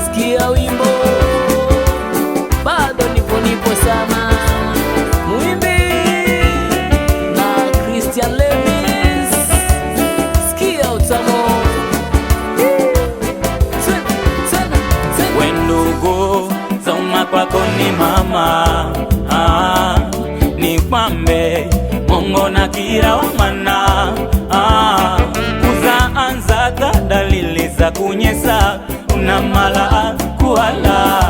Sikia wimbo bado nipo sana, Muimbi na Christian Levis. Sikia utamo wendugu zauma kwako ni mama, ni kwambe Mungu na kira wamana, kuzaanza dalili za kunyesa, unamala kuhala,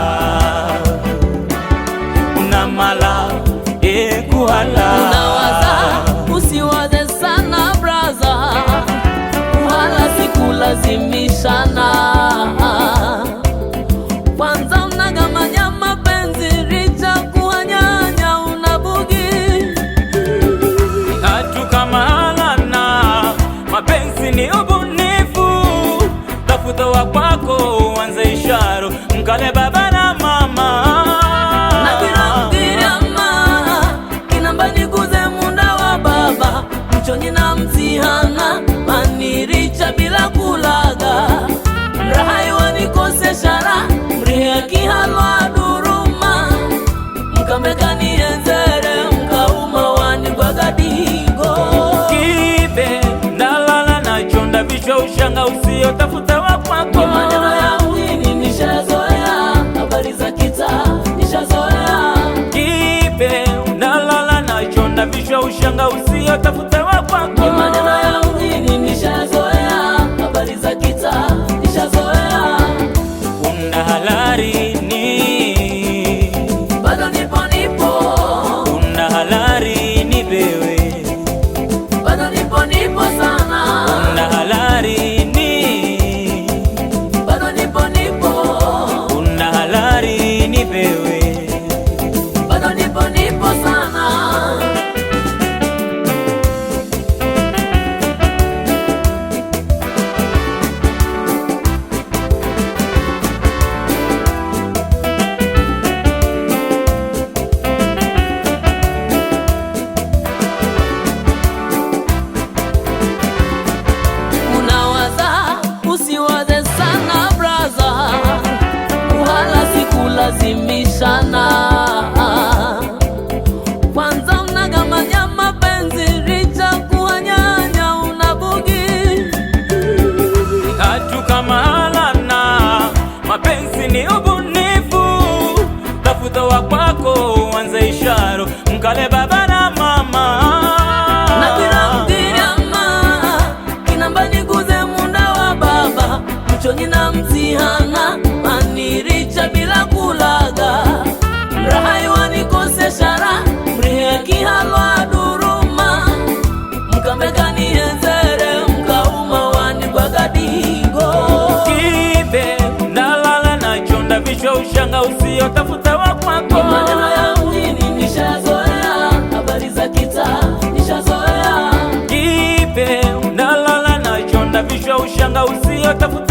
unamala kuhala. Unawaza usiwaze sana braza, kuhala sikulazimishana. Kwanza unagamanya mapenzi richa kuhanyanya unabugi. Hatu kama alana mapenzi ni ubunifu, tafuta wa kwako wanze isharo mkale baba na mama. Na kila mgiriama kinambani kuze munda wa baba, mchonyi na mtihana maniricha bila kulaga. Mrahai wanikose shara mrihe kihalwa duruma, mkambekani enzere mkauma wani kwa gadigo. Kibe ndalala na chonda vichwa ushanga usio tafuta wa kwako. Maneno ya mjini nishazoea, habari za kita nishazoea. Kibe ndalala na chonda vichwa ushanga usio tafuta wa kwako. Maneno ya mjini nishazoea, habari za kita nishazoea. Unda halarini bado nipo unda halarini bewe, bado nipo sana. unda halarini, bado nipo unda halarini bewe, bado nipo sana. Unawaza usiwaze sana braza, kuhala sikulazimishana. Kwanza unagamanya mapenzi richa kuhanyanya unabugi. hatu kama alana mapenzi ni ubunifu, tafuta wa kwako wanze isharo mkale baba na mama. Na kila mgiriama kinambani kuze munda wa baba, mchonyi na mtihana maniricha bila kulaga. Mrahai wanikose shara mrihe kihalwa duruma, mkambekani enzere mkauma wani kwa gadigo. Kibe ndalala na chonda vichwa ushanga usio tafuta wa kwako. Maneno ya mjini nishazoea, habari za kita nishazoea. Kibe ndalala na chonda vichwa ushanga usio tafuta